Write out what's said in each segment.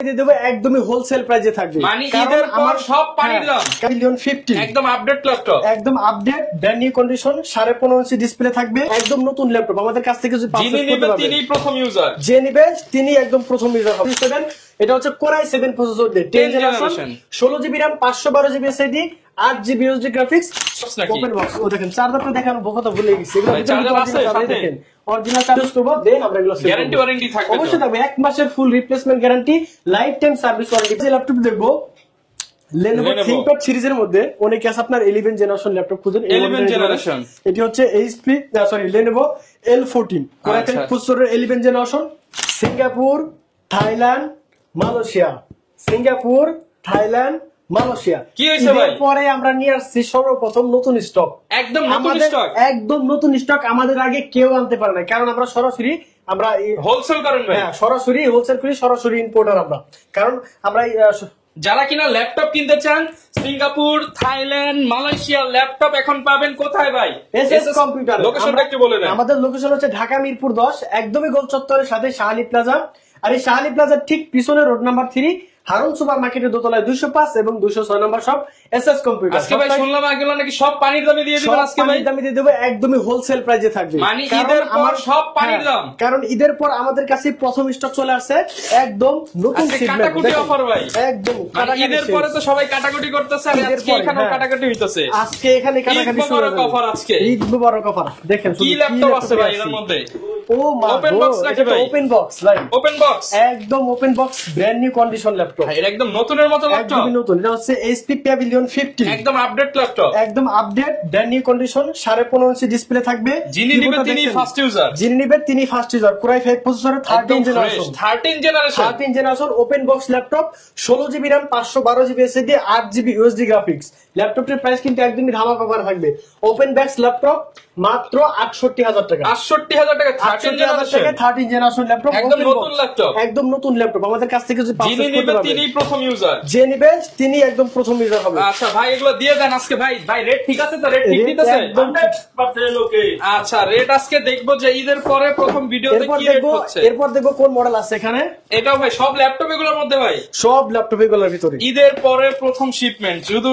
দেবো একদমই হোলসেল প্রাইসে থাকবে। মানে ঈদের পর সব পানির দাম মিলিয়ন 50 একদম আপডেট ল্যাপটপ, একদম update brand new condition 15.5 inch display থাকবে, একদম নতুন ল্যাপটপ। আমাদের কাছ থেকে যদি যিনি নেবেন তিনি প্রথম ইউজার, যে নেবে তিনি একদম প্রথম ইউজার হবে। এটা হচ্ছে কোরাই 7 প্রসেসর দিয়ে 10 generation 16 GB RAM 512 GB SSD 8 GB UHD graphics open box. ও দেখেন চার্জারটা দেখানো কথা ভুলে গেছি, এগুলো চার্জার আছে সাথে দেখেন অরিজিনাল চার্জ করব দেন আমরা এগুলো গ্যারান্টি ওয়ারেন্টি থাকবে, অবশ্যই থাকবে 1 মাসের ফুল replacement guarantee, life time service warranty. যে ল্যাপটপ দেখবো Lenovo ThinkPad সিরিজের মধ্যে অনেকে আছে আপনার 11 জেনারেশন ল্যাপটপ খুঁজেন। 11 জেনারেশন এটি হচ্ছে HP Lenovo L14 কোরাই প্রসেসরের 11 generation. Singapore, Thailand, Malaysia, Singapore, Thailand, Malaysia. কি হইছে ভাই? পরে আমরা নিয়ে আসছি সর্বপ্রথম নতুন স্টক, একদম নতুন স্টক, একদম নতুন স্টক। আমাদের আগে কেউ আনতে পারে না, কারণ আমরা সরাসরি আমরা হোলসেল করেন ভাই। হ্যাঁ সরাসরি হোলসেল করি, সরাসরি ইম্পোর্টার আমরা। কারণ আমরা যারা কিনা ল্যাপটপ কিনতে চান সিঙ্গাপুর, থাইল্যান্ড, মালয়েশিয়া ল্যাপটপ এখন পাবেন কোথায় ভাই? SS computer. লোকেশনটা একটু বলে দেন। আমাদের লোকেশন হচ্ছে ঢাকা মিরপুর 10, একদমই গোল চত্বরের সাথে শাহালি প্লাজা। আর এই শাহালি প্লাজার ঠিক পিছনে রোড নাম্বার 3 হারুন সুপার মার্কেটের দোতলায় 205 এবং 206 নম্বর সব এসএস কম্পিউটার। আজকে ভাই শুনলাম এগুলো নাকি সব পানির দামে দিয়ে দিবেন। আজকে ভাই দামে দিয়ে দেব, একদমই হোলসেল প্রাইসে থাকবে। মানে ঈদের পর সব পানির দাম, কারণ ঈদের পর আমাদের কাছে প্রথম স্টক চলে আসছে একদম নতুন কাটাকুটি অফার ভাই। একদম ঈদের পরে তো সবাই কাটাকুটি করতেছে, আর আজকে এখানেও কাটাকুটি হইতেছে। আজকে এখানে কাটাকুটি শুরু হবে। অফার আজকে ঈদ মুবারক অফার। দেখেন কি ল্যাপটপ আছে ভাই এর মধ্যে? ও মা ওপেন বক্স নাকি ভাই? ওপেন বক্স ভাই, ওপেন বক্স, একদম open box brand new condition laptop. এর একদম নতুনের মতো ল্যাপটপ, একদম নতুন। এটা হচ্ছে HP Pavilion 50 একদম আপডেট ল্যাপটপ, একদম update brand new condition 15.5 inch display থাকবে। যিনি নেবেন তিনি ফার্স্ট ইউজার, যিনি নেবেন তিনি ফার্স্ট ইউজার। কোরাই 5 প্রসেসরের 13 generation open box laptop 16 GB RAM 512 GB SSD 8 GB UHD graphics. ল্যাপটপটির প্রাইস কিন্তু একদমই ধামাকা অফার থাকবে। ওপেন বক্স ল্যাপটপ মাত্র 68,000 টাকা। 68,000 টাকা 13 জেনারেশন ল্যাপটপ, একদম নতুন ল্যাপটপ, একদম নতুন ল্যাপটপ। আমাদের কাছ থেকে যদি যিনি নেবেন তিনি প্রথম ইউজার, যে নেবেন তিনি একদম প্রথম ইউজার হবে। আচ্ছা ভাই এগুলো দিয়ে দেন আজকে। ভাই ভাই রেট ঠিক আছে তো? রেট ঠিক দিতেছে? আচ্ছা রেট আজকে দেখবো যে ঈদের পরে প্রথম ভিডিওতে কি রেট হচ্ছে। এরপর দেখবো কোন মডেল আছে এখানে। এটাও ভাই সব ল্যাপটপ এগুলোর মধ্যে ভাই, সব ল্যাপটপ এগুলোর ভিতরে ঈদের পরে প্রথম শিপমেন্ট। শুধু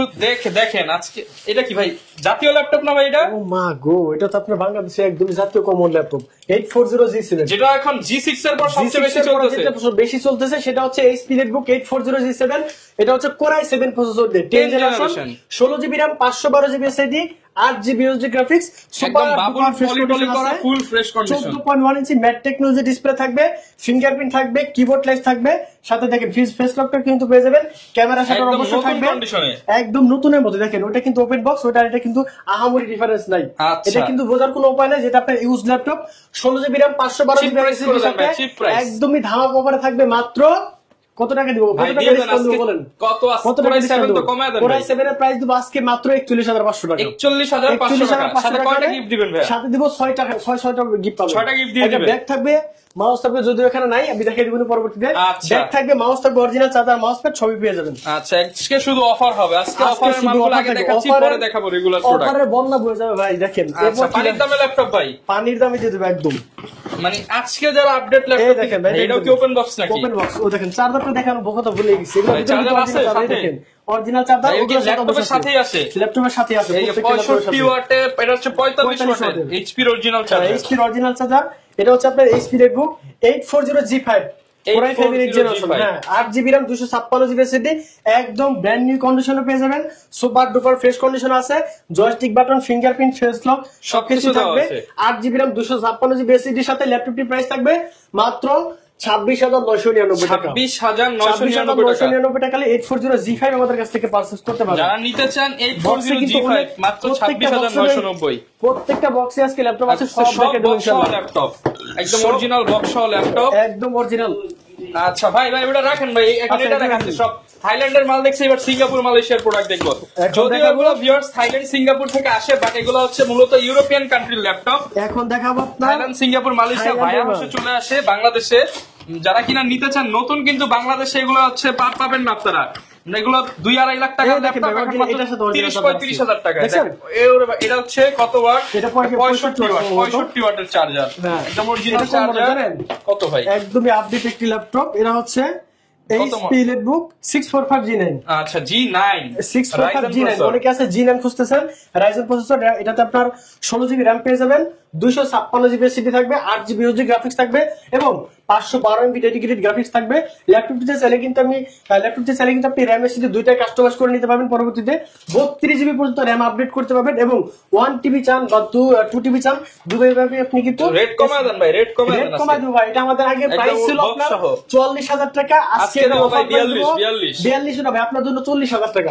দেখেন আজকে এটা কি ভাই জাতীয় ল্যাপটপ না ভাই? এটা ও মা গো, এটা তো আপনার বাংলাদেশে একদম জাতীয় কমন ল্যাপটপ 840G7, যেটা এখন G6 এর পর সবচেয়ে বেশি চলতেছে। সেটা হচ্ছে HP Netbook 840G7। এটা হচ্ছে কোরাই 7 প্রসেসর দিয়ে 10 generation 16 GB RAM 512 GB SSD 8 GB UHD graphics, একদম বাবুল পলি করা ফুল ফ্রেশ কন্ডিশন, 14.1 ইঞ্চি ম্যাট টেকনোলজি ডিসপ্লে থাকবে, ফিঙ্গারপ্রিন্ট থাকবে, কিবোর্ড লাইট থাকবে, সাথে দেখেন ফেস লকটা কিন্তু পেয়ে যাবেন, ক্যামেরা শাটার অবশ্যই থাকবে একদম নতুনের মতো। দেখেন ওটা কিন্তু ওপেন বক্স, ওটা এটা কিন্তু আহামরি ডিফারেন্স নাই। এটা কিন্তু বোঝার কোনো উপায় নাই যেটা আপনার use laptop 16 GB RAM 512 GB SSD সাথে একদমই ধামাকা অফারে থাকবে। মাত্র কত টাকা দিব? কত টাকা ডিসকাউন্ট দিব বলেন? কত টাকা ডিসকাউন্ট তো কমায় দেন। কোরাই 7 এর প্রাইস দিব আজকে মাত্র 41,500 টাকা। 41,500 টাকা। সাথে কয়টা গিফট দিবেন ভাই? সাথে দিব 6 টাকা গিফট পাবেন। 6টা গিফট দিয়ে দিবেন। ব্যাগ থাকবে, মাউস থাকবে, যদিও এখানে নাই আমি দেখাই দিব পরবর্তীতে। ব্যাগ থাকবে, মাউস থাকবে, অরিজিনাল চার্জার, মাউস প্যাড সবই পেয়ে যাবেন। আচ্ছা আজকে শুধু অফার হবে। আজকে অফারের মালগুলো আগে দেখাচ্ছি, পরে দেখাবো রেগুলার প্রোডাক্ট। অফারের বন্যা বয়ে যাবে ভাই। দেখেন আচ্ছা পানির দামে ল্যাপটপ ভাই, পানির দামে দিয়ে দেব একদম। মানে আজকে যারা আপডেট ল্যাপটপ দেখেন ভাই, এটাও কি ওপেন বক্স নাকি? Open box. ও দেখেন চার্জারটা দেখানো কথা ভুলে গেছি, এগুলো চার্জার আছে সাথে, দেখেন অরিজিনাল চার্জার ল্যাপটপের সাথেই আছে, ল্যাপটপের সাথে আছে। এই 65 ওয়াটের, এটা হচ্ছে 45 ওয়াটের HP এর অরিজিনাল চার্জার। HP এর অরিজিনাল চার্জার। এটা হচ্ছে আপনার HP Netbook 840G5 core i 7 generation. হ্যাঁ 8 জিবি RAM 256 জিবি এসএসডি একদম ব্র্যান্ড নিউ কন্ডিশনে পেয়ে যাবেন। সুপার ডুপার ফ্রেশ কন্ডিশন আছে, joystick button, fingerprint, face lock সবকিছু থাকবে। 8 জিবি RAM 256 জিবি এসএসডি সাথে ল্যাপটপটির প্রাইস থাকবে মাত্র 26,999 টাকা। 26,999 টাকা 840G5 আমাদের কাছ থেকে পারচেজ করতে পারবেন। যারা নিতে চান 840G5 মাত্র 26,999। প্রত্যেকটা বক্সে আজকে ল্যাপটপ আছে, সব ল্যাপটপ একদম অরিজিনাল বক্স সহ ল্যাপটপ, একদম অরিজিনাল। আচ্ছা ভাই ওটা রাখেন ভাই, এখন এটা দেখাচ্ছি সব থাইল্যান্ডের মাল দেখছি, এবার সিঙ্গাপুর মালয়েশিয়ার প্রোডাক্ট দেখবো। যদিও এগুলো ভিউয়ার্স থাইল্যান্ড সিঙ্গাপুর থেকে আসে, বাট এগুলো হচ্ছে মূলত ইউরোপিয়ান কান্ট্রির ল্যাপটপ। এখন দেখাবো থাইল্যান্ড, সিঙ্গাপুর, মালয়েশিয়া ভাইয়া বসে চলে আসে বাংলাদেশে। যারা কিনা নিতে চান নতুন, কিন্তু বাংলাদেশে এগুলো হচ্ছে পাবেন না আপনারা। এগুলো 2-2.5 লাখ টাকার ল্যাপটপ 30-35 হাজার টাকা। এটা হচ্ছে কত ওয়াট? এটা 65 ওয়াটের চার্জার, একদম অরিজিনাল চার্জার। কত ভাই? একদমই আপডেট একটি ল্যাপটপ। এটা হচ্ছে এইচপি এলিটবুক 645G9 আচ্ছা G9 645G9 অনেকে আছে G9 খুঁজতেছেন রাইজেন প্রসেসর এটাতে আপনার 16GB RAM পেয়ে যাবেন 256GB SSD থাকবে 8GB USD গ্রাফিক্স থাকবে এবং 512MB ডেডিকেটেড গ্রাফিক্স থাকবে ল্যাপটপটিতে চাইলে কিন্তু আপনি RAM SSD দুইটাই কাস্টমাইজ করে নিতে পারবেন পরবর্তীতে 32GB পর্যন্ত RAM আপডেট করতে পারবেন এবং 1TB চান বা 2TB চান দুইভাবে আপনি কিন্তু রেট কমায় দেন ভাই রেট কমায় দেন ভাই এটা আমাদের আগে প্রাইস ছিল আপনার 40000 টাকা আজকে দাও ভাই 42 না ভাই আপনার জন্য 40000 টাকা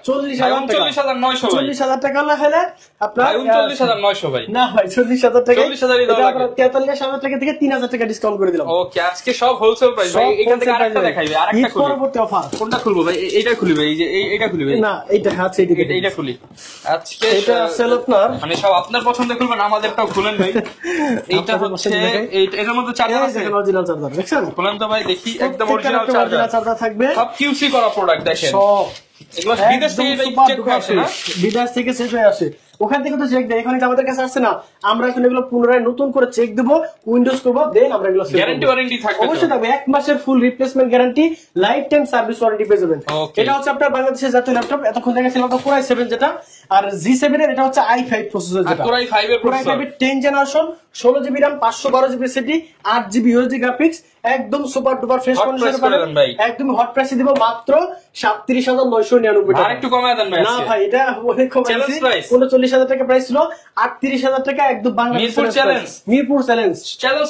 40000 টাকা না হলে আপনার 39900 ভাই না ভাই 40000 টাকা 40000 দাও লাগে 43000 টাকা থেকে 3000 টাকা ডিসকাউন্ট করে দিলাম ওকে আজকে সব হোলসেল প্রাইস ভাই এখান থেকে আরেকটা দেখাইবে আরেকটা খুলি পরবর্তী অফার কোনটা খুলবো ভাই এইটা খুলি ভাই এই যে এইটা খুলি ভাই না এইটা আছে এইটা খুলি আজকে এটা সেল আপনার মানে সব আপনার পছন্দ খুলবেন আমাদেরটাও খুলেন ভাই এইটা হচ্ছে এটার মধ্যে চার্জার আছে অরিজিনাল চার্জার দেখছেন খুলেন তো ভাই দেখি একদম অরিজিনাল চার্জার থাকবে সব কিউসি করা প্রোডাক্ট দেখেন সব এগুলো বিদেশ থেকে চেক করে আসে না বিদেশ থেকে চেক হয়ে আসে ওখান থেকে তো চেক দেয় এখন এটা আমাদের কাছে আসছে না আমরা এখন এগুলো পুনরায় নতুন করে চেক দেবো উইন্ডোজ করবো দেন আমরা এগুলো গ্যারান্টি ওয়ারেন্টি থাকবে অবশ্যই থাকবে 1 মাসের ফুল replacement guarantee life time service warranty পেয়ে যাবেন এটা হচ্ছে আপনার বাংলাদেশের জাতীয় ল্যাপটপ এতক্ষণ দেখাচ্ছিলাম তো Core i7 যেটা আর G7 এর এটা হচ্ছে i5 প্রসেসর যেটা Core i5 এর processor 10 generation 16GB RAM 512GB SSD 8GB USD graphics একদম সুপার ডুপার ফ্রেশ কন্ডিশনে পাবেন একদম হট প্রাইসে দিব মাত্র 37999 টাকা আরেকটু কমায় দেন ভাই না ভাই এটা অনেক কমাইছি 39000 টাকা প্রাইস ছিল 38000 টাকা একদম বাংলাদেশের মিরপুর চ্যালেঞ্জ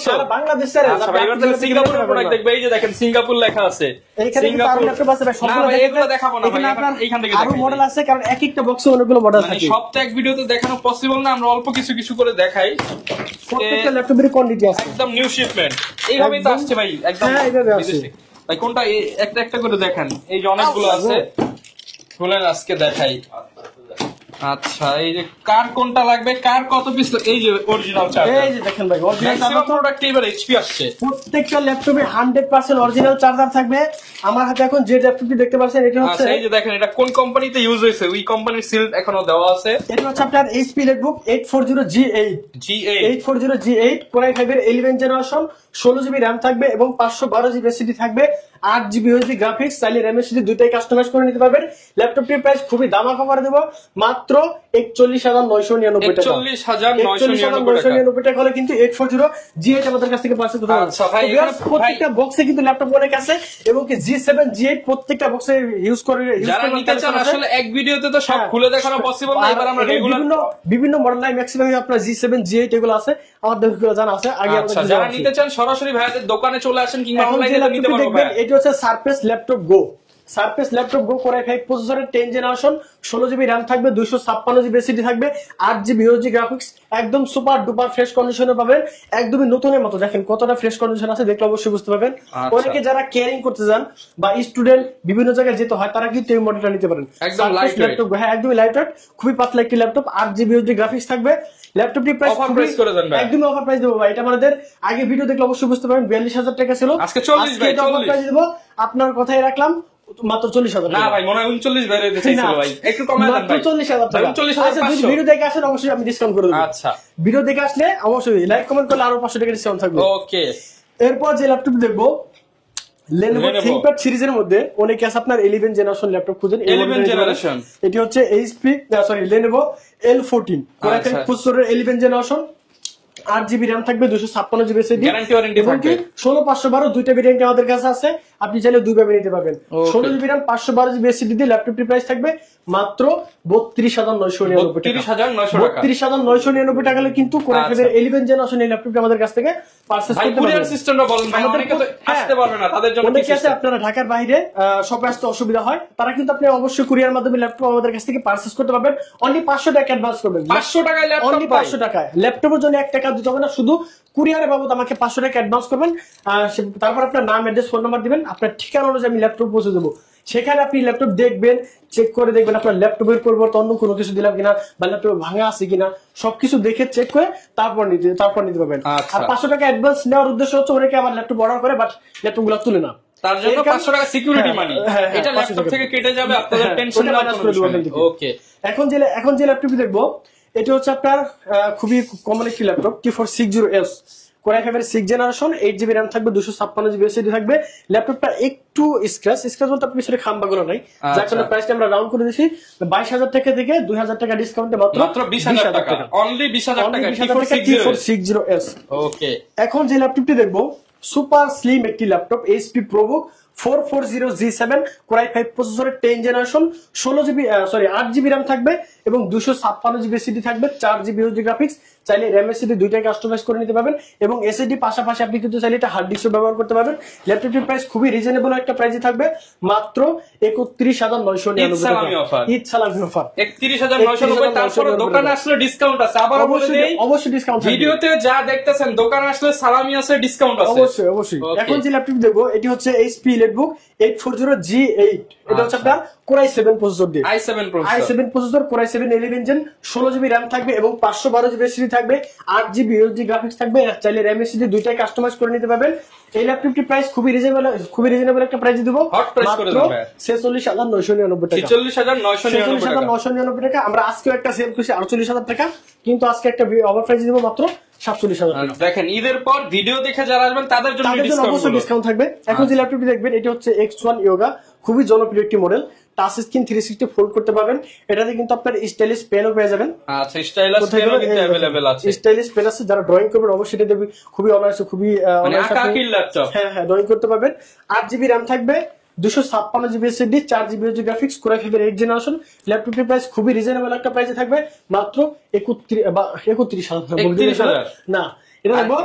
সারা বাংলাদেশ চ্যালেঞ্জ আচ্ছা ভাই এবার সিঙ্গাপুরের প্রোডাক্ট দেখবে এই যে দেখেন সিঙ্গাপুর লেখা আছে সিঙ্গাপুর ল্যাপটপ আছে ভাই সবগুলো এগুলো দেখাবো না ভাই এইখান থেকে আরো মডেল আছে কারণ এক একটা বক্সে অনেকগুলো মডেল থাকে সব তো এক ভিডিওতে দেখানো পসিবল না আমরা অল্প কিছু কিছু করে দেখাই প্রত্যেকটা ল্যাপটপের কোয়ান্টিটি আছে একদম নিউ শিপমেন্ট এইভাবেই তো আসছে ভাই একদম বিদেশে ভাই কোনটা একটা একটা করে দেখেন এই যে অনেকগুলো আছে খুলেন আজকে দেখাই আচ্ছা এই যে কার কোনটা লাগবে কার কত পিস এই যে অরিজিনাল চার্জার এই যে দেখেন ভাই অরিজিনাল চার্জার প্রোডাক্ট এবার এইচপি আসছে প্রত্যেকটা ল্যাপটপে 100% অরিজিনাল চার্জার থাকবে আমার হাতে এখন যে ল্যাপটপটি দেখতে পাচ্ছেন এটা হচ্ছে এই যে দেখেন এটা কোন কোম্পানিতে ইউজ হয়েছে ওই কোম্পানির সিল এখনো দেওয়া আছে এটা হচ্ছে আপনার HP EliteBook 840G8 Core i5 এর 11 জেনারেশন 16GB RAM থাকবে এবং 512GB SSD থাকবে 8GB USD গ্রাফিক্স চাইলে RAM SSD দুইটাই কাস্টমাইজ করে নিতে পারবেন ল্যাপটপটির প্রাইস খুবই দামাকা করে দেব মাত্র 41999 টাকা 41999 টাকা হলে কিন্তু 840G8 আমাদের কাছ থেকে পারচেজ করতে পারবেন আচ্ছা ভাই প্রত্যেকটা বক্সে কিন্তু ল্যাপটপ অনেক আছে এবং কি G7 G8 প্রত্যেকটা বক্সে ইউজ করে যারা নিতে চান আসলে এক ভিডিওতে তো সব খুলে দেখানো পসিবল না এবার আমরা রেগুলার বিভিন্ন মডেল নাই ম্যাক্সিমাম আপনার G7 G8 এগুলো আছে আমাদের জানা আছে আগে আমাদের যারা নিতে চান সরাসরি ভাইদের দোকানে চলে আসেন কিংবা অনলাইনে নিতে পারবেন ভাই এটা হচ্ছে সারফেস ল্যাপটপ গো Core i5 প্রসেসরের 10 জেনারেশন 16GB RAM থাকবে 256GB SSD থাকবে 8GB USD গ্রাফিক্স একদম সুপার ডুপার ফ্রেশ কন্ডিশনে পাবেন একদমই নতুনের মতো দেখেন কতটা ফ্রেশ কন্ডিশন আছে দেখলে অবশ্যই বুঝতে পারবেন অনেকে যারা কেয়ারিং করতে যান বা স্টুডেন্ট বিভিন্ন জায়গায় যেতে হয় তারা কিন্তু এই মডেলটা নিতে পারেন একদম লাইট ল্যাপটপ হ্যাঁ একদমই লাইট ওয়েট খুবই পাতলা একটি ল্যাপটপ 8GB USD গ্রাফিক্স থাকবে ল্যাপটপটি প্রাইস অফার প্রাইস করে দেন ভাই একদমই অফার প্রাইস দেব ভাই এটা আমাদের আগে ভিডিও দেখলে অবশ্যই বুঝতে পারবেন 42000 টাকা ছিল আজকে 40 ভাই 40 প্রাইস দেব আপনার কথাই রাখলাম মাত্র 40000 না ভাই মনে হয় 39 বাইরে দিতে চাইছিল ভাই একটু কমায় দেন ভাই 40000 টাকা 49500 যদি ভিডিও দেখে আসেন অবশ্যই আমি ডিসকাউন্ট করে দেব আচ্ছা ভিডিও দেখে আসলে অবশ্যই লাইক কমেন্ট করলে আরো 500 টাকা ডিসকাউন্ট থাকবে ওকে এরপর যে ল্যাপটপ দেখবো Lenovo ThinkPad সিরিজের মধ্যে অনেকে আছে আপনার 11 জেনারেশন ল্যাপটপ খুঁজেন 11 জেনারেশন এটি হচ্ছে Lenovo L14 Core i5 প্রসেসরের 11 জেনারেশন 8GB RAM থাকবে 256GB SSD গ্যারান্টি ওয়ারেন্টি থাকবে 16512 দুইটা ভেরিয়েন্ট আমাদের কাছে আছে আপনি চাইলে দুই ভাবে নিতে পারবেন 16GB RAM 512GB SSD দিয়ে ল্যাপটপটির প্রাইস থাকবে মাত্র 32999 টাকা 32999 টাকা হলে কিন্তু Core i5 এর 11 জেনারেশন এই ল্যাপটপটি আমাদের কাছ থেকে পারচেজ করতে পারবেন কুরিয়ার সিস্টেমটা বলেন ভাই অনেকে তো আসতে পারবে না তাদের জন্য অনেকে আছে আপনারা ঢাকার বাইরে শপে আসতে অসুবিধা হয় তারা কিন্তু আপনি অবশ্যই কুরিয়ার মাধ্যমে ল্যাপটপ আমাদের কাছ থেকে পারচেজ করতে পারবেন অনলি 500 টাকা অ্যাডভান্স করবেন 500 টাকায় ল্যাপটপ অনলি 500 টাকায় ল্যাপটপের জন্য 1 টাকা দিতে হবে না শুধু কুরিয়ারে বাবদ আমাকে 500 টাকা অ্যাডভান্স করবেন তারপর আপনার নাম অ্যাড্রেস ফোন নাম্বার দিবেন আপনার ঠিকানা অনুযায়ী আমি ল্যাপটপ পৌঁছে দেবো সেখানে আপনি ল্যাপটপ দেখবেন চেক করে দেখবেন আপনার ল্যাপটপের পরিবর্তে অন্য কোনো কিছু দিলাম কিনা বা ল্যাপটপ ভাঙা আছে কিনা সবকিছু দেখে চেক করে তারপর নিতে পারবেন আর 500 টাকা অ্যাডভান্স নেওয়ার উদ্দেশ্য হচ্ছে অনেকে আমার ল্যাপটপ অর্ডার করে বাট ল্যাপটপ গুলো তুলে না তার জন্য 500 টাকা সিকিউরিটি মানি এটা ল্যাপটপ থেকে কেটে যাবে আপনাদের টেনশন না ওকে এখন যে ল্যাপটপটি দেখবো এটা হচ্ছে আপনার খুবই কমন একটি ল্যাপটপ T460S Core i5 এর 6 জেনারেশন, 8GB RAM থাকবে, 256GB SSD থাকবে। ল্যাপটপটা একটু স্ক্র্যাচ বলতে আপনি পিছনে খাম্বাগুলো নাই, যার কারণে প্রাইসটা আমরা রাউন্ড করে দিয়েছি 22,000 টাকা থেকে 2,000 টাকা ডিসকাউন্টে মাত্র 20,000 টাকা, অনলি 20,000 টাকা T460S। ওকে, এখন যে ল্যাপটপটি দেখবো সুপার স্লিম একটি laptop, HP ProBook 440G7 Core i5 প্রসেসরের 10 জেনারেশন, 8GB RAM থাকবে এবং 256GB SSD থাকবে, 4GB USD গ্রাফিক্স। চাইলে RAM SSD দুইটাই কাস্টমাইজ করে নিতে পারবেন এবং SSD পাশাপাশি আপনি কিন্তু চাইলে এটা হার্ড ডিস্কও ব্যবহার করতে পারবেন। ল্যাপটপটির প্রাইস খুবই রিজনেবল একটা প্রাইসে থাকবে, মাত্র 31,999 টাকা। ঈদ সালামি অফার 31,990। তারপরে দোকানে আসলে ডিসকাউন্ট আছে, আবার অবশ্যই ডিসকাউন্ট। ভিডিওতে যা দেখতেছেন দোকানে আসলে সালামি আছে, ডিসকাউন্ট আছে অবশ্যই। এখন যে ল্যাপটপ দেখবো এটি হচ্ছে HP EliteBook 840G8। এটা হচ্ছে আপনার Core i7 প্রসেসর দিয়ে, i7 processor, Core i7 11 gen, 16GB RAM থাকবে এবং 512GB SSD থাকবে, 8GB USD গ্রাফিক্স থাকবে। চাইলে RAM SSD দুইটাই কাস্টমাইজ করে নিতে পারবেন। এই ল্যাপটপটির প্রাইস খুবই রিজনেবল একটা প্রাইস দিব, মাত্র 46,999 টাকা। 46,999 টাকা। আমরা আজকেও একটা সেল করছি 48,000 টাকা, কিন্তু আজকে একটা অফার প্রাইস দিব মাত্র 47,000 টাকা। দেখেন ঈদের পর ভিডিও দেখে যারা আসবেন তাদের জন্য অবশ্যই ডিসকাউন্ট থাকবে। এখন যে ল্যাপটপটি দেখবেন এটি হচ্ছে X1 Yoga, খুবই জনপ্রিয় একটি মডেল। টাচ স্ক্রিন 360 ফোল্ড করতে পারবেন। এটাতে কিন্তু আপনার স্টাইলিশ পেনও পেয়ে যাবেন। আচ্ছা, স্টাইলিশ পেনও কিন্তু अवेलेबल আছে। স্টাইলিশ পেন আছে, যারা ড্রয়িং করবেন অবশ্যই এটা দেখবেন, খুবই অনায়াসে, খুবই মানে আঁকাআঁকির ল্যাপটপ। হ্যাঁ, ড্রয়িং করতে পারবেন। 8GB RAM থাকবে, 256GB SSD, 4GB USD graphics, Core i5 এর 8 জেনারেশন। ল্যাপটপটির প্রাইস খুবই রিজনেবল একটা প্রাইসে থাকবে, মাত্র 31,000 না, এটা দেখবো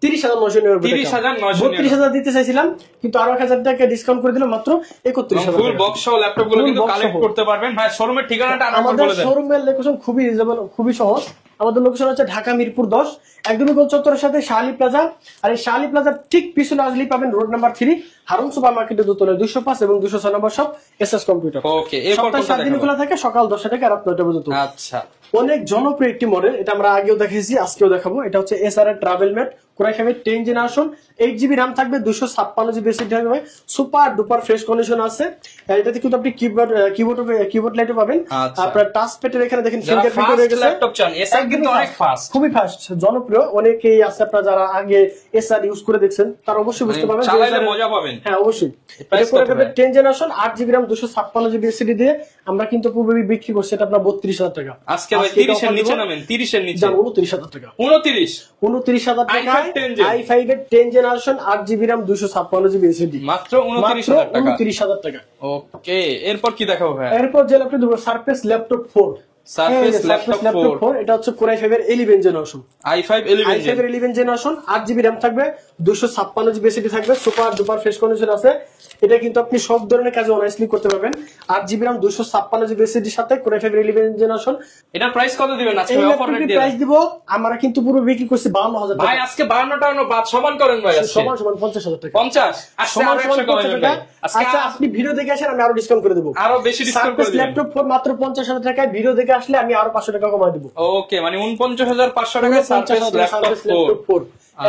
30,999 দিতে চাইছিলাম, কিন্তু আরো 1,000 টাকা ডিসকাউন্ট করে দিলাম, মাত্র 31,000 ফুল বক্স সহ ল্যাপটপ গুলো কিন্তু কালেক্ট করতে পারবেন। ভাই শোরুমের ঠিকানাটা আরেকবার বলে দেন। আমাদের শোরুমের লোকেশন খুবই রিজনেবল, খুবই সহজ। আমাদের লোকেশন হচ্ছে ঢাকা মিরপুর 10, একদমই গোল চত্বরের সাথে শাহালি প্লাজা। আর এই শাহালি প্লাজার ঠিক পিছনে আসলেই পাবেন রোড নাম্বার 3 হারুন সুপার মার্কেটের দোতলায় 205 এবং 206 নম্বর শপ SS কম্পিউটার। ওকে, এরপর সপ্তাহে 7 দিন খোলা থাকে, সকাল 10টা থেকে রাত 9টা পর্যন্ত। আচ্ছা, অনেক জনপ্রিয় একটি মডেল, এটা আমরা আগেও দেখিয়েছি, আজকেও দেখাবো। এটা হচ্ছে SRR travel mate, Core i5 10 generation, 8GB RAM থাকবে, 256GB SSD থাকবে, সুপার ডুপার ফ্রেশ কন্ডিশন আছে। এটাতে কিন্তু আপনি কিবোর্ড লাইটও পাবেন। আপনার টাচ প্যাডের এখানে দেখেন ফিঙ্গারপ্রিন্ট রয়ে গেছে, ল্যাপটপ চান এসআর কিন্তু অনেক ফাস্ট, খুবই ফাস্ট, জনপ্রিয়। অনেকেই আছে আপনারা যারা আগে SR ইউজ করে দেখছেন, তারা অবশ্যই বুঝতে পারবেন, চালাইলে মজা পাবেন। হ্যাঁ, অবশ্যই। এটা Core i5 10 generation, 8GB RAM, 256GB SSD দিয়ে আমরা কিন্তু পূর্বে বিক্রি করছি এটা আপনার 32,000 টাকা। আজকে ভাই 30 এর নিচে নামেন, 30 এর নিচে 29,000 টাকা। 29,000 টাকা। i5 এর 10 generation, 8GB RAM, 256GB SSD, মাত্র 29,000 টাকা। ওকে, এরপর কি দেখাবো ভাই? এরপর যে ল্যাপটপ দেবো সারফেস ল্যাপটপ 4। সারফেস ল্যাপটপ 4, এটা হচ্ছে Core i5 এর 11 generation, i5 11 generation, 8GB RAM থাকবে, 256GB SSD থাকবে, সুপার ডুপার ফ্রেশ কন্ডিশন আছে। এটা কিন্তু আপনি সব ধরনের কাজে অনায়াসলি করতে পারবেন। 8GB RAM, 256GB SSD সাথে Core i5 এর 11 জেনারেশন। এটার প্রাইস কত দিবেন আজকে? অফার রেট দিয়ে প্রাইস দিব আমরা কিন্তু পুরো বিক্রি করছি 52,000 টাকা। ভাই আজকে 52 টাকা বাদ সমান করেন ভাই, আজকে সমান 50,000 টাকা। 50 সমান 50,000 টাকা। আচ্ছা, আপনি ভিডিও দেখে আসেন, আমি আরো ডিসকাউন্ট করে দেব, আরো বেশি ডিসকাউন্ট করে দেব। ল্যাপটপ 4 মাত্র 50,000 টাকায়, ভিডিও দেখে আসলে আমি আরো 500 টাকা কমাই দেব। ওকে, মানে 49,500 টাকায় সারফেস ল্যাপটপ 4।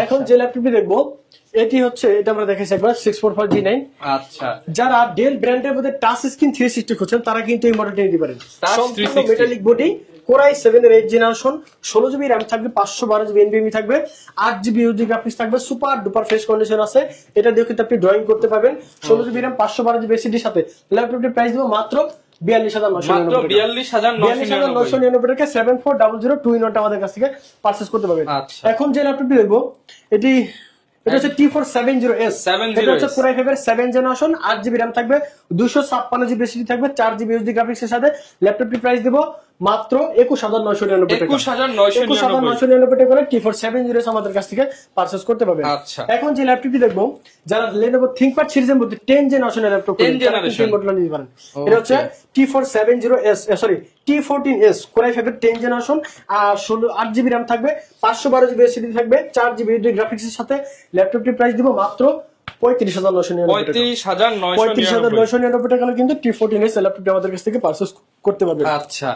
এখন যে ল্যাপটপটি দেখবো এটি হচ্ছে, এটা আমরা দেখাইছি একবার 644G9। আচ্ছা, যারা ডেল ব্র্যান্ডের মধ্যে টাচ স্ক্রিন 360 খুঁজছেন তারা কিন্তু এই মডেলটা নিতে পারেন। সম্পূর্ণ মেটালিক বডি, Core i7 এর 8 জেনারেশন, 16GB RAM থাকবে, 512GB NVMe থাকবে, 8GB USD গ্রাফিক্স থাকবে, সুপার ডুপার ফ্রেশ কন্ডিশন আছে। এটা দিয়ে কিন্তু আপনি ড্রয়িং করতে পারবেন। 16GB RAM, 512GB SSD সাথে ল্যাপটপটির প্রাইস দিব মাত্র 42,999 টাকা। 740021 আমাদের কাছ থেকে পারচেজ করতে পারবেন। এখন যে ল্যাপটপটি দেখবো এটা হচ্ছে T470S। এটা হচ্ছে Core i5 এর 7 জেনারেশন, 8GB RAM থাকবে, 256GB SSD থাকবে, 4GB USD গ্রাফিক্সের সাথে ল্যাপটপটির প্রাইস দেব মাত্র 21,999 টাকা। 21,999 টাকা করে T470S আমাদের কাছ থেকে পারচেজ করতে পারবেন। এখন যে ল্যাপটপটি দেখবো, যারা Lenovo ThinkPad সিরিজের মধ্যে 10 জেনারেশনের ল্যাপটপ নিতে পারেন। এটা হচ্ছে T14S Core i5 এর 10 জেনারেশন, আর 8GB RAM থাকবে, 512GB SSD থাকবে, 4GB USD গ্রাফিক্সের সাথে ল্যাপটপটির প্রাইস দিব মাত্র 35,999 টাকা। কিন্তু T14S ল্যাপটপটি আমাদের কাছ থেকে পারচেজ করতে পারবেন। আচ্ছা,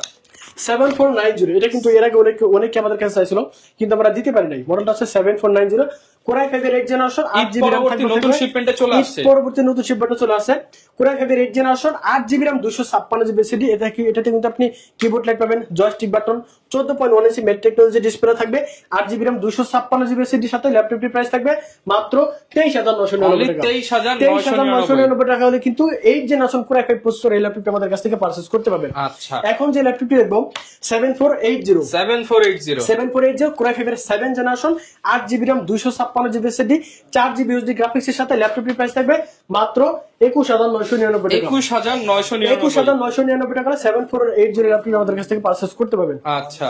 7490, এটা কিন্তু এর আগে অনেকে আমাদের কাছে চাইছিল, কিন্তু আমরা দিতে পারি নাই। মডেলটা হচ্ছে 7490 কোরাই 5 এর 8 জেনারেশন 8GB RAM থাকবে নতুন শিপমেন্টে চলে আসছে, পরবর্তী নতুন শিপমেন্টে চলে আসছে কোরাই 5 এর 8 generation 8GB RAM 256GB SSD। এটাতে কিন্তু আপনি কিবোর্ড লাইট পাবেন, জয়স্টিক বাটন, 14.1 ইঞ্চি মেট টেকনোলজি ডিসপ্লে থাকবে, 8GB RAM 256GB SSD সাথে ল্যাপটপটির প্রাইস থাকবে মাত্র 23999 টাকা। 23999 টাকা হলে কিন্তু 8 জেনারেশন কোরাই 5 প্রসেসর এই ল্যাপটপটি আমাদের কাছ থেকে পারচেজ করতে পারবেন। আচ্ছা, এখন যে ল্যাপটপটি দেখবো 7480 কোরাই 5 এর 7 generation 8GB RAM 256GB SSD 4GB USD গ্রাফিক্সের সাথে ল্যাপটপটির প্রাইস থাকবে মাত্র 21999 টাকা। 21999 টাকা 7480 ল্যাপটপ আমাদের কাছ থেকে পারচেজ করতে পারবেন। আচ্ছা,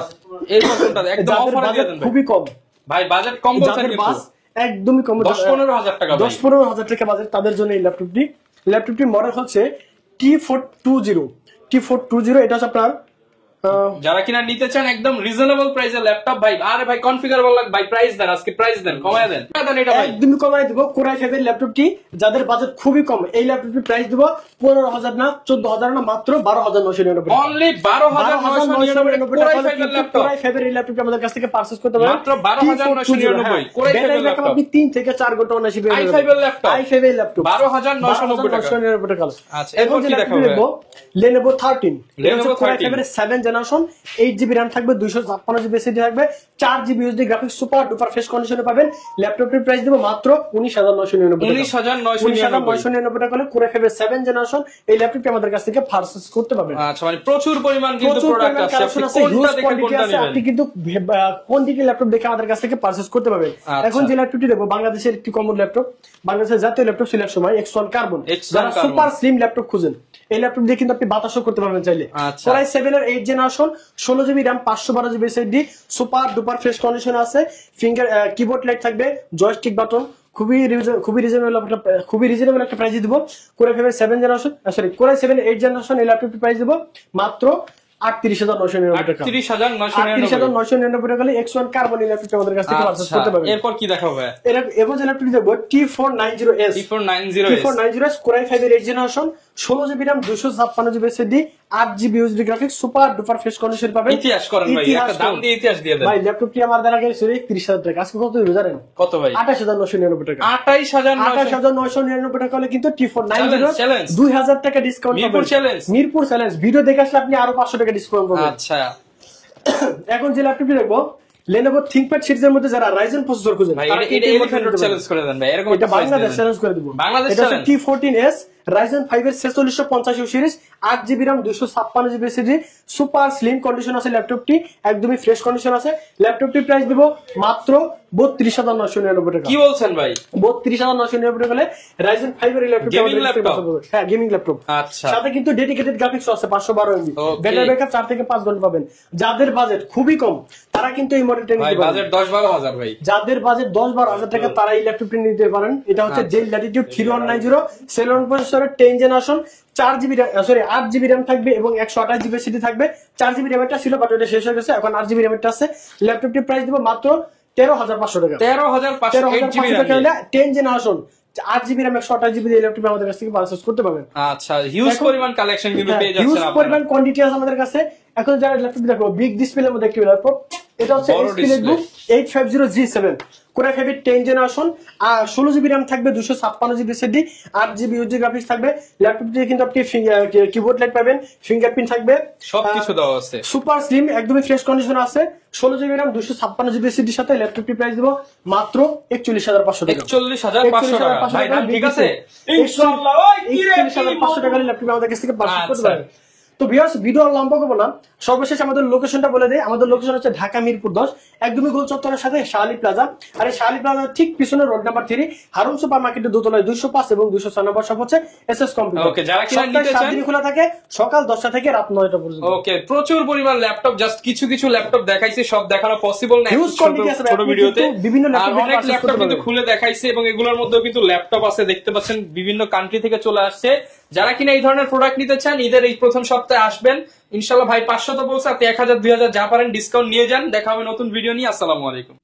এরপর কোনটা একদম অফারে দিয়ে দেন খুবই কম ভাই, বাজেট কম বলছেন কিন্তু একদমই কম, 10-15 টাকা, 10-15 টাকা বাজেট তাদের জন্য এই ল্যাপটপটির মডেল হচ্ছে T420 এটা হচ্ছে আপনার যারা কিনা নিতে চান একদম রিজনেবল প্রাইসে ল্যাপটপ ভাই। আরে ভাই কনফিগারেবল লাগে ভাই, প্রাইস দেন, আজকে প্রাইস দেন, কমায় দেন এটা ভাই, একদমই কমায় দেব। কোরাই 5 এর ল্যাপটপটি যাদের বাজেট খুবই কম এই ল্যাপটপটির প্রাইস দেব 15000 না 14000 না মাত্র 12999 টাকা। অনলি 12999 কোরাই 5 এর ল্যাপটপ। কোরাই 5 এর ল্যাপটপটি আমাদের কাছ থেকে পারচেজ করতে পারবেন মাত্র 12999 কোরাই 5 এর ল্যাপটপ। আপনি 3 থেকে 4 ঘন্টা অনায়াসে i5 এর ল্যাপটপ, i5 এর ল্যাপটপ 12999 টাকা। আচ্ছা, এখন কি দেখাবো Lenovo 13 কোরাই 5 এর 7 জেনারেশন 8GB RAM থাকবে 256GB SSD থাকবে 4GB USD graphics super duper fresh কন্ডিশনে পাবেন। ল্যাপটপটির প্রাইস দেব মাত্র 19999 টাকা হলে কোরাই 5 এর 7 জেনারেশন এই ল্যাপটপটি আমাদের কাছ থেকে পারচেজ করতে পারবেন। আচ্ছা, মানে প্রচুর পরিমাণ কিন্তু প্রোডাক্ট আছে, আপনি কোনটা দেখে কোনটা নেবেন, আপনি কিন্তু কোয়ান্টিটি ল্যাপটপ দেখে আমাদের কাছ থেকে পারচেজ করতে পারবেন। এখন যে ল্যাপটপটি দেখব বাংলাদেশের একটি কমন ল্যাপটপ, বাংলাদেশের জাতীয় ল্যাপটপ সিলেক্ট সময় X1 কার্বন, যারা সুপার স্লিম ল্যাপটপ খুঁজেন এই ল্যাপটপ দিয়ে কিন্তু আপনি বাতাসও করতে পারবেন চাইলে। কোরাই 7 এর 8 generation 16GB RAM 512GB SSD super duper fresh condition আছে, ফিঙ্গার কিবোর্ড লাইট থাকবে, জয়স্টিক বাটন, খুবই রিজনেবল একটা প্রাইস দিব। কোরাই 5 এর 7 জেনারেশন কোরাই 7 এর 8 জেনারেশন এই ল্যাপটপটির প্রাইস দিব মাত্র 38999 টাকা। 38999 টাকা হলে X1 কার্বন ল্যাপটপ আমাদের কাছ থেকে পারচেজ করতে পারবেন। এরপর কি দেখাবো ভাই? এরপর যে ল্যাপটপটি দেখব T490S কোরাই 5 এর 8 generation 16GB RAM 256GB SSD 8GB USD graphics super duper fresh condition পাবেন। ইতিহাস করেন ভাই, একটা দাম দিয়ে ইতিহাস দিয়ে দেন ভাই। ল্যাপটপটি আমার দ্বারা গেছে 30000 টাকা, আজকে কত দিবেন জানেন? কত ভাই? 28999 টাকা। 28999 টাকা হলে কিন্তু T490 2000 টাকা ডিসকাউন্ট পাবেন। মিরপুর চ্যালেঞ্জ ভিডিও দেখে আসলে আপনি আরো 500 টাকা ডিসকাউন্ট পাবেন। আচ্ছা, এখন যে ল্যাপটপটি দেখবো Lenovo ThinkPad সিরিজের মধ্যে যারা Ryzen প্রসেসর খুঁজেন ভাই এটা চ্যালেঞ্জ করে দেন ভাই, এরকম এটা বাংলাদেশ চ্যালেঞ্জ করে দিব। বাংলাদেশ এটা হচ্ছে T14S Ryzen 5 এর 4650 series 8GB RAM 256GB SSD super slim condition আছে ল্যাপটপটি, একদমই ফ্রেশ কন্ডিশন আছে। ল্যাপটপটির প্রাইস দিব মাত্র 32999 টাকা। কি বলছেন ভাই? 32999 টাকা হলে Ryzen 5 এর ল্যাপটপ আমাদের কাছে পাবেন। হ্যাঁ, গেমিং ল্যাপটপ। আচ্ছা, সাথে কিন্তু ডেডিকেটেড গ্রাফিক্স আছে 512 MB, ব্যাটারি ব্যাকআপ 4 থেকে 5 ঘন্টা পাবেন। যাদের বাজেট খুবই কম তারা কিন্তু এই মডেলটা নিতে পারেন। বাজেট 10-12 ভাই, যাদের বাজেট 10-12 টাকা তারা এই ল্যাপটপটি নিতে পারেন। এটা হচ্ছে Dell Latitude 3190 Celeron প্রসেসরের 10 জেনারেশন 8GB RAM থাকবে এবং 128GB SSD থাকবে। 4GB RAM এটা ছিল বাট ওটা শেষ হয়ে গেছে, এখন 8GB RAM এটা আছে। ল্যাপটপটির প্রাইস দিব মাত্র 13500 টাকা। 13500 টাকা হলে 10 জেনারেশন 8GB RAM 128GB এই ল্যাপটপ আমাদের কাছ থেকে পারচেজ করতে পারবেন। আচ্ছা, হিউজ পরিমাণ কালেকশন কিন্তু পেয়ে যাচ্ছেন আপনারা, হিউজ পরিমাণ কোয়ান্টিটি আছে আমাদের কাছে। এখন যারা ল্যাপটপ দেখো বিগ ডিসপ্লের মধ্যে একটি ল্যাপটপ, এটা হচ্ছে HP Netbook 850G7 কোরাই 5 এর 10 জেনারেশন 16GB RAM থাকবে 256GB SSD 8GB USD graphics থাকবে। ল্যাপটপটি কিন্তু আপনি কিবোর্ড লাইট পাবেন, ফিঙ্গারপ্রিন্ট থাকবে, সবকিছু দেওয়া আছে, সুপার স্লিম একদমই ফ্রেশ কন্ডিশন আছে। 16GB RAM 256GB SSD সাথে ল্যাপটপটি প্রাইস দেব মাত্র 41500 টাকা। 41500 টাকা ভাই, ঠিক আছে ইনশাআল্লাহ। ওই কি রে 41500 টাকা ল্যাপটপ আমাদের কাছ থেকে পারচেজ করতে পারবেন। তো ভিউয়ার্স ভিডিও লম্বা করব না, সর্বশেষ আমাদের লোকেশনটা বলে দেই। আমাদের লোকেশন হচ্ছে ঢাকা মিরপুর 10, একদমই গোল চত্বরের সাথে শাহালি প্লাজা। আর এই শাহালি প্লাজার ঠিক পিছনে রোড নাম্বার 3 হারুন সুপার মার্কেটের দোতলায় 205 এবং 206 নম্বর শপ হচ্ছে SS কম্পিউটার। ওকে, যারা কিনা নিতে চান খোলা থাকে সকাল 10টা থেকে রাত 9টা পর্যন্ত। ওকে, প্রচুর পরিমাণ ল্যাপটপ, জাস্ট কিছু ল্যাপটপ দেখাইছি, সব দেখানো পসিবল না ছোট ভিডিওতে। বিভিন্ন অনেক ল্যাপটপ কিন্তু খুলে দেখাইছে এবং এগুলোর মধ্যেও কিন্তু ল্যাপটপ আছে, দেখতে পাচ্ছেন বিভিন্ন কান্ট্রি থেকে চলে আসছে। যারা কিনা এই ধরনের প্রোডাক্ট নিতে চান ঈদের এই প্রথম সপ্তাহে আসবেন ইনশাআল্লাহ। ভাই 500 তো বলছে, আপনি 1000-2000 যা পারেন ডিসকাউন্ট নিয়ে যান। দেখা হবে নতুন ভিডিও নিয়ে। আসসালামু আলাইকুম।